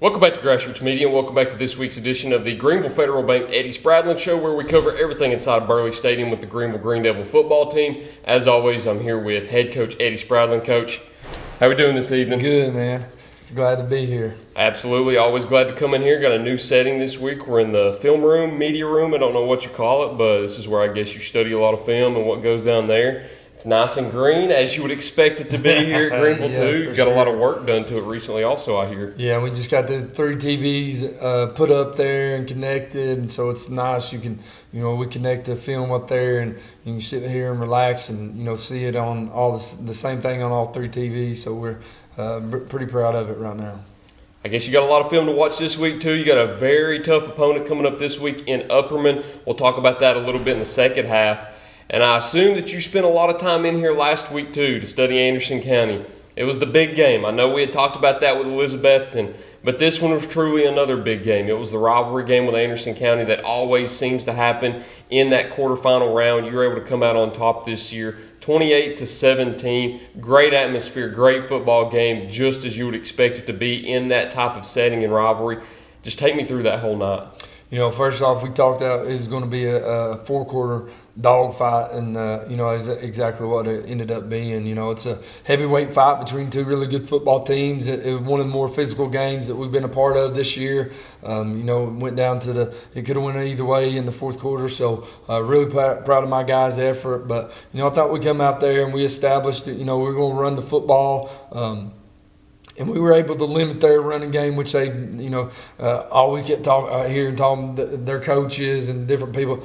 Welcome back to Grassroots Media, and welcome back to this week's edition of the Greeneville Federal Bank Eddie Spradlen Show, where we cover everything inside of Burley Stadium with the Greeneville Greene Devil football team. As always, I'm here with head coach Eddie Spradlen. Coach, how we doing this evening? Good, man. It's glad to be here. Absolutely. Always glad to come in here. Got a new setting this week. We're in the film room, media room. I don't know what you call it, but this is where I guess you study a lot of film and what goes down there. It's nice and green, as you would expect it to be here at Greeneville, too. You've got a lot of work done to it recently also, I hear. Yeah, we just got the 3 TVs put up there and connected, and so it's nice. You can, we connect the film up there, and you can sit here and relax and, see it on all the same thing on all 3 TVs. So we're pretty proud of it right now. I guess you got a lot of film to watch this week, too. You got a very tough opponent coming up this week in Upperman. We'll talk about that a little bit in the second half. And I assume that you spent a lot of time in here last week, too, to study Anderson County. It was the big game. I know we had talked about that with Elizabethton, but this one was truly another big game. It was the rivalry game with Anderson County that always seems to happen in that quarterfinal round. You were able to come out on top this year, 28-17. Great atmosphere, great football game, just as you would expect it to be in that type of setting and rivalry. Just take me through that whole night. First off, we talked about it was going to be a 4-quarter dogfight, and is exactly what it ended up being. It's a heavyweight fight between 2 really good football teams. It was one of the more physical games that we've been a part of this year. It went down to it could have went either way in the 4th quarter. So really proud of my guys' effort. But I thought we'd come out there and we established that we're going to run the football. And we were able to limit their running game, which they, all we kept hearing their coaches and different people.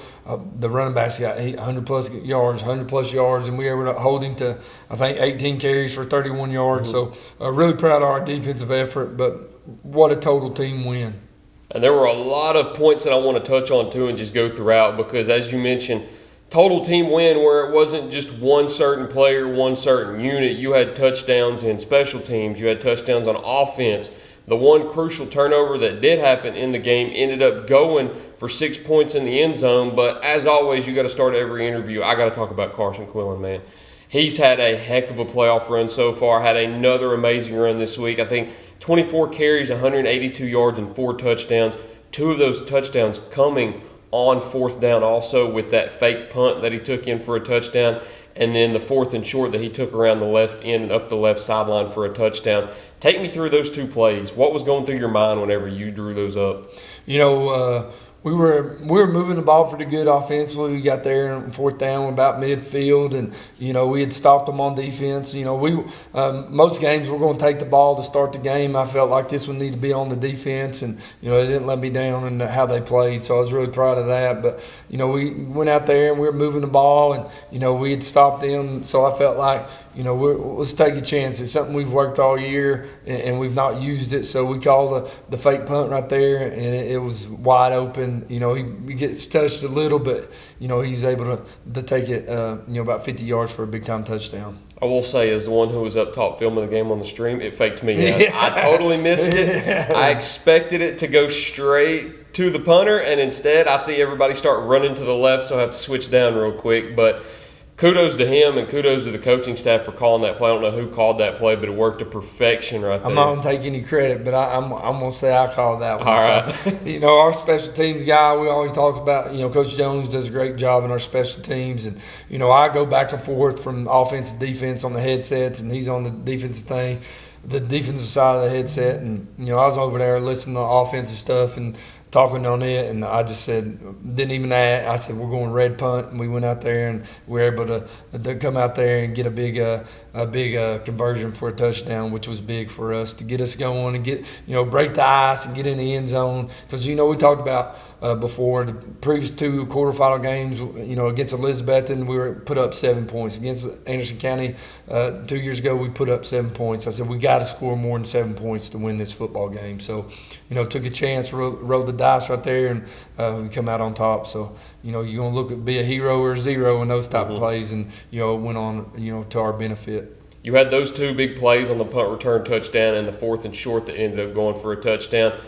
The running backs got 100-plus yards, 100-plus yards, and we were able to hold him to, I think, 18 carries for 31 yards. So really proud of our defensive effort, but what a total team win. And there were a lot of points that I want to touch on, too, and just go throughout because, as you mentioned, total team win where it wasn't just one certain player, one certain unit. You had touchdowns in special teams. You had touchdowns on offense. The one crucial turnover that did happen in the game ended up going for 6 points in the end zone. But as always, you got to start every interview. I got to talk about Carson Quillen, man. He's had a heck of a playoff run so far. Had another amazing run this week. I think 24 carries, 182 yards, and 4 touchdowns. 2 of those touchdowns coming on 4th down also with that fake punt that he took in for a touchdown, and then the 4th and short that he took around the left end and up the left sideline for a touchdown. Take me through those 2 plays. What was going through your mind whenever you drew those up? We were moving the ball pretty good offensively. We got there on 4th down about midfield, and we had stopped them on defense. Most games we're going to take the ball to start the game. I felt like this one needed to be on the defense, and they didn't let me down in how they played. So I was really proud of that. But we went out there and we were moving the ball, and we had stopped them. So I felt like let's take a chance. It's something we've worked all year, and we've not used it. So we called the fake punt right there, and it was wide open. He gets touched a little, but he's able to take it about 50 yards for a big time touchdown. I will say, as the one who was up top filming the game on the stream, it faked me out. Yeah. I totally missed it. Yeah. I expected it to go straight to the punter, and instead I see everybody start running to the left, so I have to switch down real quick. But kudos to him and kudos to the coaching staff for calling that play. I don't know who called that play, but it worked to perfection right there. I'm not going to take any credit, but I'm going to say I called that one. All right. So, our special teams guy, we always talk about, Coach Jones does a great job in our special teams. And, I go back and forth from offense to defense on the headsets, and he's on the defensive side of the headset. And, I was over there listening to offensive stuff and talking on it, and I just said, didn't even add. I said, we're going red punt, and we went out there and we were able to come out there and get a big conversion for a touchdown, which was big for us to get us going and get break the ice and get in the end zone, because we talked about before the previous 2 quarterfinal games, against Elizabethton, we were put up 7 points. Against Anderson County 2 years ago, we put up 7 points. I said, we got to score more than 7 points to win this football game. So, took a chance, rolled the dice right there, and we come out on top. So, you're going to be a hero or a zero in those type of plays, and, it went on, to our benefit. You had those 2 big plays on the punt return touchdown and the 4th and short that ended up going for a touchdown.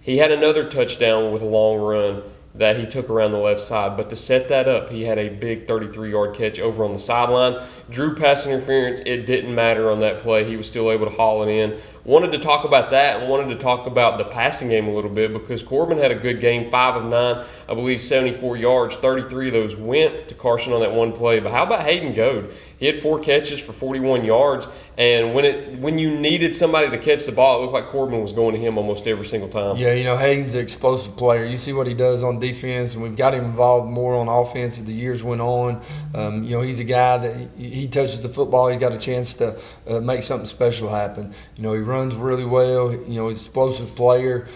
He had another touchdown with a long run that he took around the left side. But to set that up, he had a big 33-yard catch over on the sideline. Drew pass interference. It didn't matter on that play. He was still able to haul it in. wanted to talk about that and wanted to talk about the passing game a little bit because Corbin had a good game, 5 of 9, I believe 74 yards, 33 of those went to Carson on that one play. But how about Hayden Goad? He had 4 catches for 41 yards, and when you needed somebody to catch the ball, it looked like Corbin was going to him almost every single time. Yeah, Hayden's an explosive player. You see what he does on defense, and we've got him involved more on offense as the years went on. He's a guy that he touches the football, he's got a chance to make something special happen. He runs really well. He's an explosive player.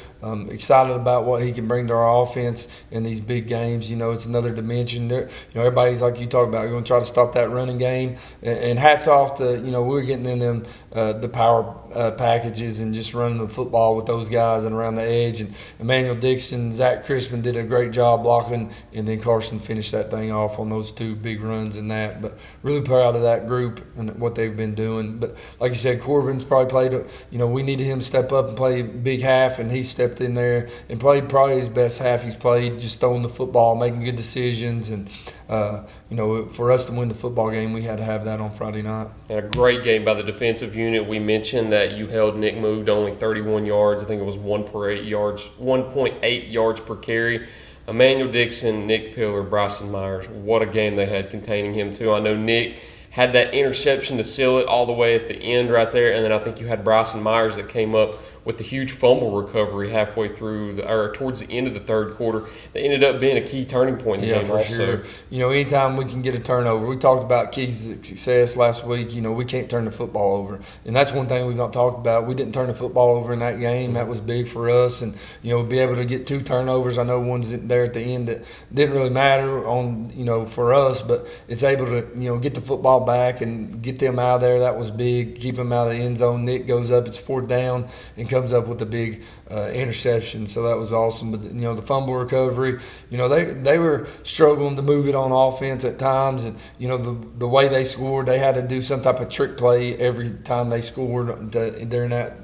Excited about what he can bring to our offense in these big games. It's another dimension. There, everybody's like you talk about. You're going to try to stop that running game, and hats off to we're getting in them the power packages and just running the football with those guys and around the edge. And Emmanuel Dixon, Zach Crispin did a great job blocking, and then Carson finished that thing off on those 2 big runs in that. But really proud of that group and what they've been doing. But like you said, Corbin's probably played. We needed him to step up and play big half, and he stepped in there and played probably his best half he's played, just throwing the football, making good decisions. And for us to win the football game, we had to have that on Friday night. And a great game by the defensive unit. We mentioned that you held Nick Moog to only 31 yards. I think it was 1.8 yards per carry. Emmanuel Dixon, Nick Pillar, Bryson Myers, what a game they had containing him too. I know Nick had that interception to seal it all the way at the end right there, and then I think you had Bryson Myers that came up with the huge fumble recovery halfway through or towards the end of the third quarter that ended up being a key turning point in the game also. Sure. Anytime we can get a turnover, we talked about keys to success last week. We can't turn the football over, and that's one thing we've not talked about. We didn't turn the football over in that game. That was big for us, and be able to get 2 turnovers. I know one's there at the end that didn't really matter on for us, but it's able to get the football back and get them out of there. That was big. Keep them out of the end zone. Nick goes up, it's 4th down, and comes up with a big interception, so that was awesome. But the fumble recovery, they were struggling to move it on offense at times, and the way they scored, they had to do some type of trick play every time they scored during that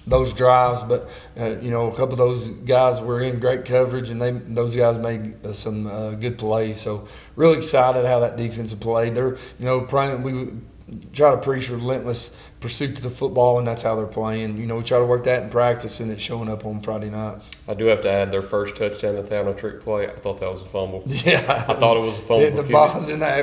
those drives. But a couple of those guys were in great coverage, and those guys made some good plays. So really excited how that defense played. They're we try to preach relentless pursuit to the football, and that's how they're playing. We try to work that in practice, and it's showing up on Friday nights. I do have to add their first touchdown that they had on a trick play. I thought that was a fumble. Yeah. I thought it was a fumble. Hitting the ball's in there,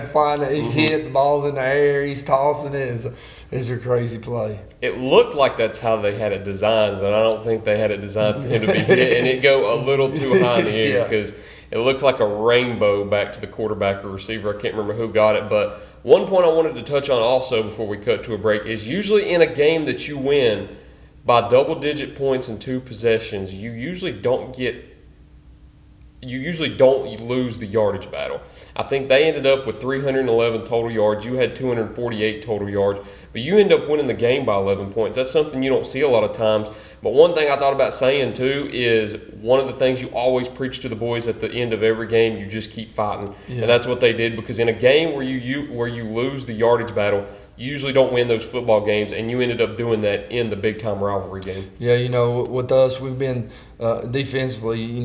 he's hit the ball's in the air, he's tossing it. It's a crazy play. It looked like that's how they had it designed, but I don't think they had it designed for him to be hit and it go a little too high in the air because it looked like a rainbow back to the quarterback or receiver. I can't remember who got it, but one point I wanted to touch on also before we cut to a break is usually in a game that you win by double-digit points in 2 possessions, you usually don't lose the yardage battle. I think they ended up with 311 total yards. You had 248 total yards, but you end up winning the game by 11 points. That's something you don't see a lot of times. But one thing I thought about saying too is one of the things you always preach to the boys at the end of every game, you just keep fighting. Yeah. And that's what they did, because in a game where you lose the yardage battle, you usually don't win those football games, and you ended up doing that in the big-time rivalry game. Yeah, with us, we've been defensively,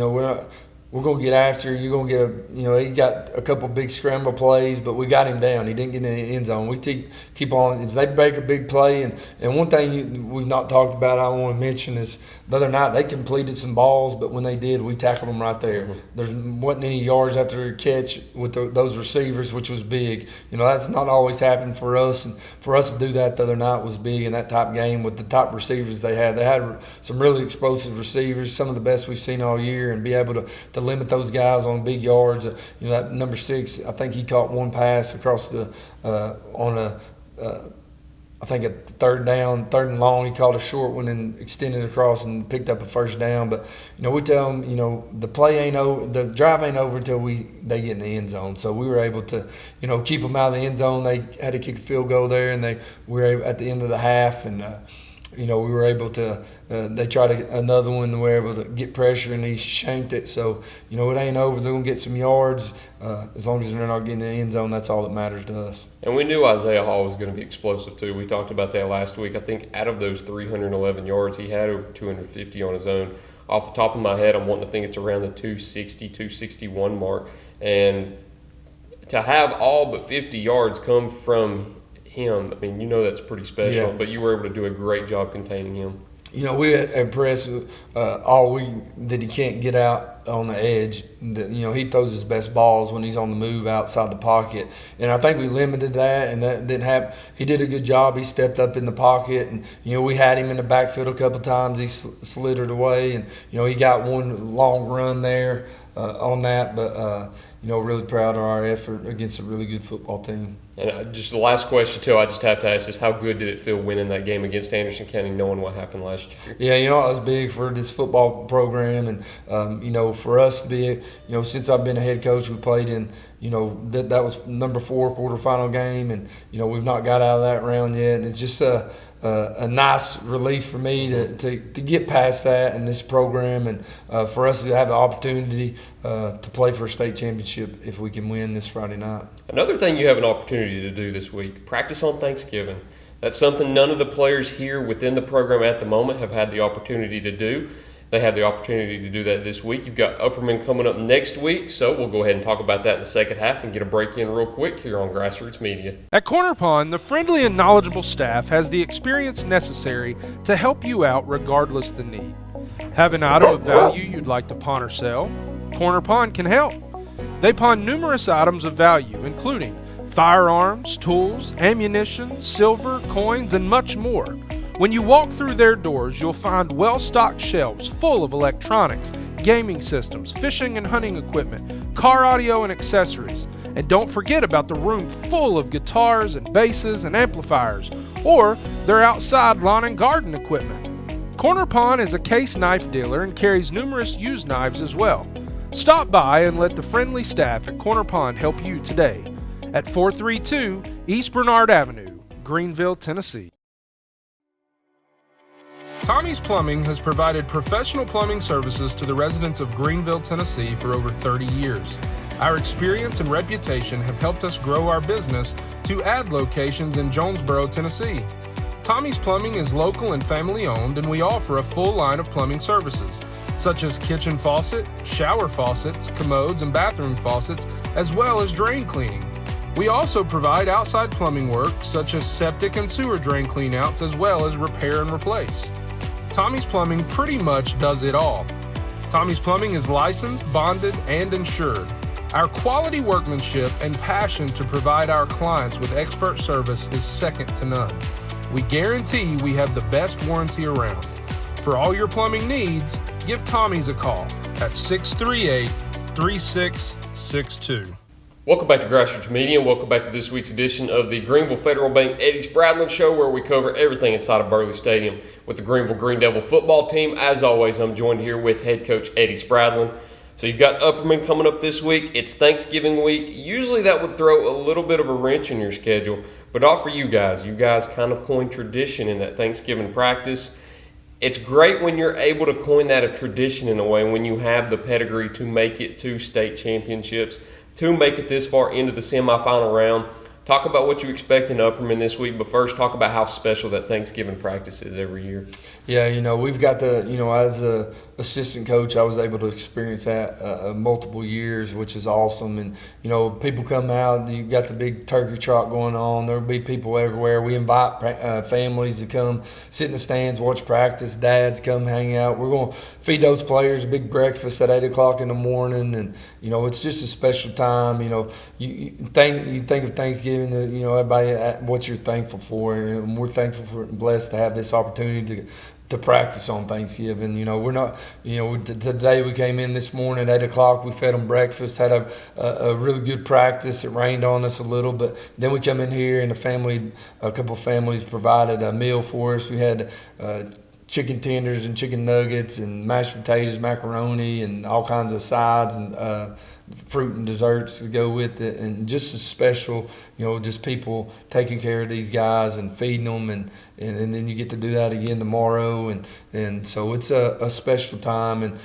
we're going to get after. You're going to get he got a couple big scramble plays, but we got him down. He didn't get in the end zone. We keep on. As they break a big play, and one thing we've not talked about I want to mention is the other night they completed some balls, but when they did, we tackled them right there. Mm-hmm. There wasn't any yards after a catch with those receivers, which was big. That's not always happened for us, and for us to do that the other night was big in that top game with the top receivers they had. They had some really explosive receivers, some of the best we've seen all year, and be able to limit those guys on big yards. That number 6, I think he caught one pass across the I think at third and long, he caught a short one and extended across and picked up a first down. But we tell them, the play ain't over, the drive ain't over until they get in the end zone. So we were able to, keep them out of the end zone. They had to kick a field goal there, and we were able, at the end of the half, and we were able to. They tried another one, and we were able to get pressure, and he shanked it. So it ain't over. They're gonna get some yards. As long as they're not getting in the end zone, that's all that matters to us. And we knew Isaiah Hall was going to be explosive too. We talked about that last week. I think out of those 311 yards, he had over 250 on his own. Off the top of my head, I'm wanting to think it's around the 260, 261 mark. And to have all but 50 yards come from him, I mean, that's pretty special, Yeah. but you were able to do a great job containing him. We had press all week that he can't get out on the edge. He throws his best balls when he's on the move outside the pocket. And I think we limited that, and that didn't happen. He did a good job. He stepped up in the pocket. And, we had him in the backfield a couple times. He slithered away. And, he got one long run there on that. But, really proud of our effort against a really good football team. And just the last question, too, I just have to ask is how good did it feel winning that game against Anderson County, knowing what happened last year? Yeah, it was big for this football program. And, for us to be, since I've been a head coach, we played in, that was number 4 quarterfinal game. And, we've not got out of that round yet. And it's just a nice relief for me to get past that in this program, and for us to have the opportunity to play for a state championship if we can win this Friday night. Another thing you have an opportunity to do this week, practice on Thanksgiving. That's something none of the players here within the program at the moment have had the opportunity to do. They have the opportunity to do that this week. You've got Upperman coming up next week, so we'll go ahead and talk about that in the second half and get a break in real quick here on Grassroots Media. At Corner Pond, the friendly and knowledgeable staff has the experience necessary to help you out regardless the need. Have an item of value you'd like to pawn or sell? Corner Pond can help. They pawn numerous items of value, including firearms, tools, ammunition, silver, coins, and much more. When you walk through their doors, you'll find well-stocked shelves full of electronics, gaming systems, fishing and hunting equipment, car audio and accessories. And don't forget about the room full of guitars and basses and amplifiers, or their outside lawn and garden equipment. Corner Pond is a case knife dealer and carries numerous used knives as well. Stop by and let the friendly staff at Corner Pond help you today at 432 East Bernard Avenue, Greeneville, Tennessee. Tommy's Plumbing has provided professional plumbing services to the residents of Greeneville, Tennessee for over 30 years. Our experience and reputation have helped us grow our business to add locations in Jonesboro, Tennessee. Tommy's Plumbing is local and family owned, and we offer a full line of plumbing services, such as kitchen faucet, shower faucets, commodes, and bathroom faucets, as well as drain cleaning. We also provide outside plumbing work, such as septic and sewer drain cleanouts, as well as repair and replace. Tommy's Plumbing pretty much does it all. Tommy's Plumbing is licensed, bonded, and insured. Our quality workmanship and passion to provide our clients with expert service is second to none. We guarantee we have the best warranty around. For all your plumbing needs, give Tommy's a call at 638-3662. Welcome back to Grassroots Media, and welcome back to this week's edition of the Greeneville Federal Bank Eddie Spradlen Show, where we cover everything inside of Burley Stadium with the Greeneville Greene Devil football team. As always, I'm joined here with head coach Eddie Spradlen. So you've got Upperman coming up this week. It's Thanksgiving week. Usually that would throw a little bit of a wrench in your schedule, but not for you guys. You guys kind of coined tradition in that Thanksgiving practice. It's great when you're able to coin that a tradition in a way, when you have the pedigree to make it to state championships, to make it this far into the semifinal round. Talk about what you expect in Upperman this week, but first talk about how special that Thanksgiving practice is every year. Yeah, we've got as a assistant coach, I was able to experience that multiple years, which is awesome. And, people come out, you got the big turkey trot going on. There'll be people everywhere. We invite families to come sit in the stands, watch practice. Dads come hang out. We're going to feed those players a big breakfast at 8 o'clock in the morning. And, it's just a special time. You think of Thanksgiving, everybody, what you're thankful for. And we're thankful for and blessed to have this opportunity to practice on Thanksgiving. We're not, today we came in this morning at 8 o'clock. We fed them breakfast, had a really good practice. It rained on us a little, but then we come in here and a couple of families provided a meal for us. We had chicken tenders and chicken nuggets and mashed potatoes, macaroni, and all kinds of sides and fruit and desserts to go with it, and just a special, just people taking care of these guys and feeding them, and then you get to do that again tomorrow, and so it's a special time, and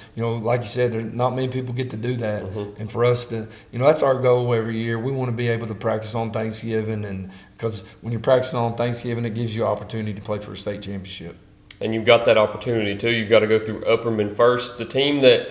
like you said, there's not many people get to do that, and for us to, that's our goal every year. We want to be able to practice on Thanksgiving, and because when you're practicing on Thanksgiving, it gives you an opportunity to play for a state championship. And you've got that opportunity too. You've got to go through Upperman first. It's a team that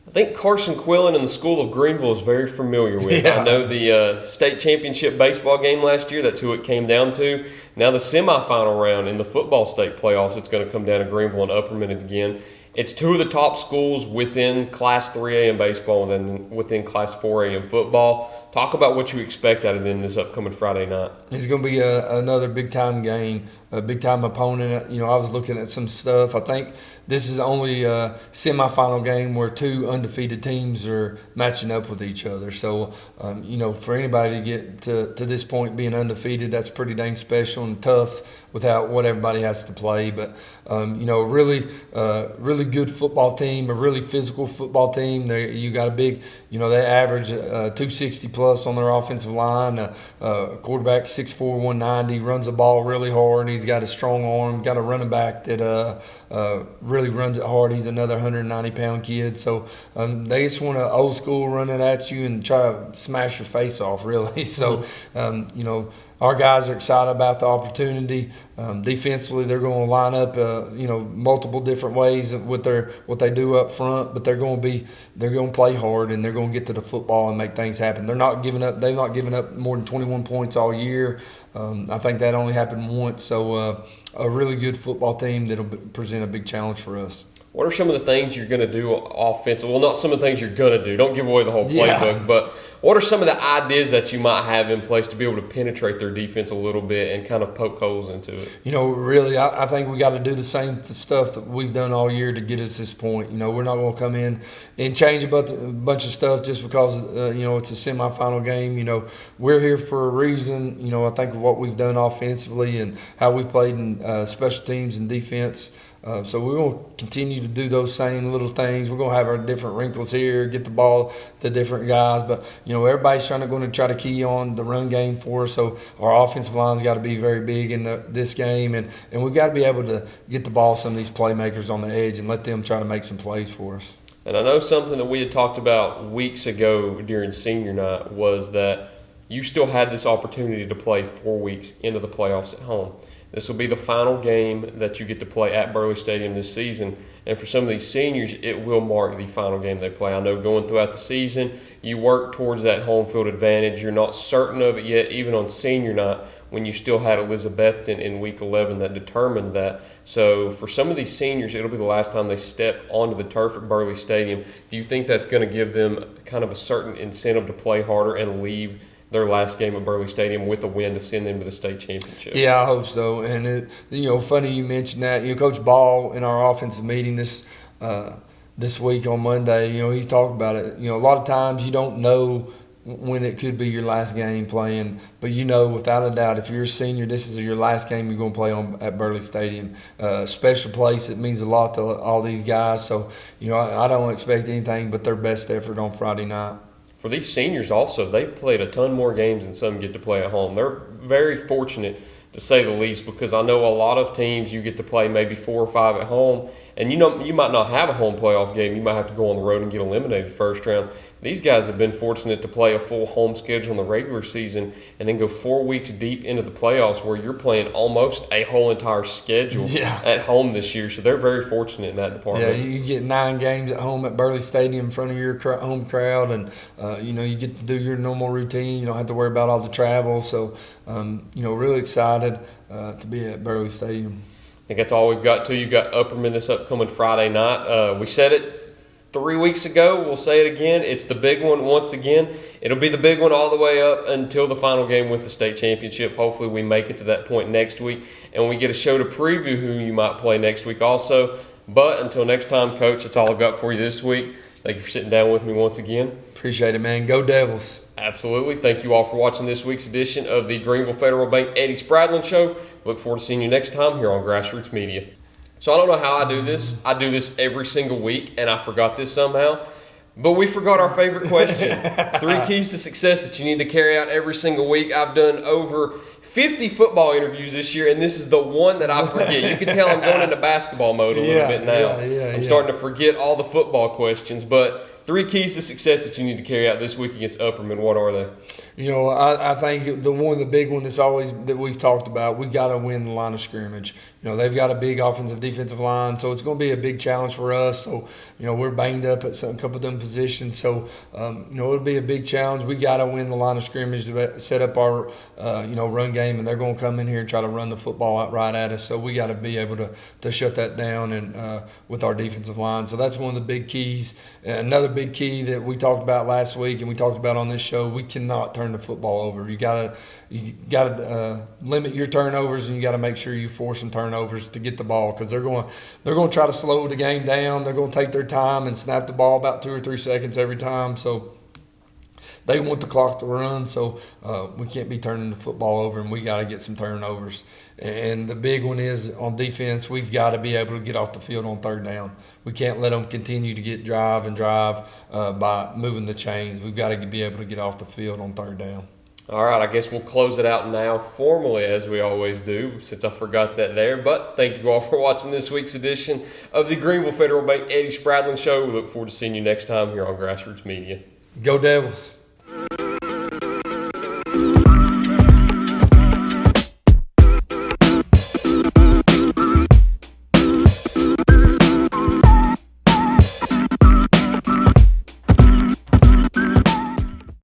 I think Carson Quillen and the School of Greeneville is very familiar with. Yeah. I know the state championship baseball game last year, that's who it came down to. Now the semifinal round in the football state playoffs, it's going to come down to Greeneville and Upperman again. It's two of the top schools within Class 3A in baseball and then within Class 4A in football. Talk about what you expect out of them this upcoming Friday night. It's going to be another big-time game, a big-time opponent. I was looking at some stuff. I think this is only a semifinal game where two undefeated teams are matching up with each other. So, for anybody to get to this point being undefeated, that's pretty dang special and tough without what everybody has to play. But, really good football team, a really physical football team. You got a big, they average 260 plus on their offensive line. Quarterback 6'4", 190, runs the ball really hard. He's got a strong arm. Got a running back that really runs it hard. He's another 190-pound kid. So they just want to old school run it at you and try to smash your face off, really. So, our guys are excited about the opportunity. Defensively, they're going to line up, multiple different ways with what they do up front. But they're going to play hard and they're going to get to the football and make things happen. They're not giving up. They've not given up more than 21 points all year. I think that only happened once. So a really good football team that'll present a big challenge for us. What are some of the things you're going to do offensively? Well, not some of the things you're going to do. Don't give away the whole playbook. But what are some of the ideas that you might have in place to be able to penetrate their defense a little bit and kind of poke holes into it? Really, I think we got to do the same stuff that we've done all year to get us this point. We're not going to come in and change a bunch of stuff just because, it's a semifinal game. We're here for a reason. I think of what we've done offensively and how we played in special teams and defense. So we're going to continue to do those same little things. We're going to have our different wrinkles here, get the ball to different guys. But, everybody's going to try to key on the run game for us. So our offensive line's got to be very big in this game. And we've got to be able to get the ball to some of these playmakers on the edge and let them try to make some plays for us. And I know something that we had talked about weeks ago during senior night was that you still had this opportunity to play 4 weeks into the playoffs at home. This will be the final game that you get to play at Burley Stadium this season. And for some of these seniors, it will mark the final game they play. I know going throughout the season, you work towards that home field advantage. You're not certain of it yet, even on senior night, when you still had Elizabethton in Week 11 that determined that. So for some of these seniors, it'll be the last time they step onto the turf at Burley Stadium. Do you think that's going to give them kind of a certain incentive to play harder and leave their last game at Burley Stadium with a win to send them to the state championship? Yeah, I hope so. And funny you mentioned that. Coach Ball in our offensive meeting this week on Monday, he's talking about it. A lot of times you don't know when it could be your last game playing, but without a doubt, if you're a senior, this is your last game you're going to play at Burley Stadium. Special place. It means a lot to all these guys. So I don't expect anything but their best effort on Friday night. For these seniors also, they've played a ton more games than some get to play at home. They're very fortunate, to say the least, because I know a lot of teams you get to play maybe 4 or 5 at home, and you might not have a home playoff game. You might have to go on the road and get eliminated first round. These guys have been fortunate to play a full home schedule in the regular season and then go 4 weeks deep into the playoffs where you're playing almost a whole entire schedule at home this year. So they're very fortunate in that department. Yeah, you get 9 games at home at Burley Stadium in front of your home crowd, and you get to do your normal routine. You don't have to worry about all the travel. So, really excited to be at Burley Stadium. I think that's all we've got to. You got Upperman this upcoming Friday night. We said it 3 weeks ago. We'll say it again. It's the big one once again. It'll be the big one all the way up until the final game with the state championship. Hopefully we make it to that point next week, and we get a show to preview who you might play next week also. But until next time, Coach, that's all I've got for you this week. Thank you for sitting down with me once again. Appreciate it, man. Go Devils. Absolutely. Thank you all for watching this week's edition of the Greeneville Federal Bank Eddie Spradlen Show. Look forward to seeing you next time here on Grassroots Media. So I don't know how I do this. I do this every single week, and I forgot this somehow. But we forgot our favorite question. 3 keys to success that you need to carry out every single week. I've done over 50 football interviews this year, and this is the one that I forget. You can tell I'm going into basketball mode a little bit now. I'm starting to forget all the football questions. But 3 keys to success that you need to carry out this week against Upperman, what are they? I think the big one that we've talked about, we got to win the line of scrimmage. they've got a big offensive defensive line, so it's going to be a big challenge for us. So, we're banged up at a couple of them positions. So, it'll be a big challenge. We got to win the line of scrimmage to set up our, run game, and they're going to come in here and try to run the football out right at us. So we got to be able to shut that down and with our defensive line. So that's one of the big keys. Another big key that we talked about last week and we talked about on this show, we cannot turn the football over. You got to limit your turnovers, and you got to make sure you force some turnovers to get the ball, because they're going to try to slow the game down. They're going to take their time and snap the ball about 2 or 3 seconds every time. So they want the clock to run, so we can't be turning the football over, and we got to get some turnovers. And the big one is on defense, we've got to be able to get off the field on third down. We can't let them continue to get drive by moving the chains. We've got to be able to get off the field on third down. All right, I guess we'll close it out now formally, as we always do, since I forgot that there. But thank you all for watching this week's edition of the Greeneville Federal Bank Eddie Spradlen Show. We look forward to seeing you next time here on Grassroots Media. Go Devils.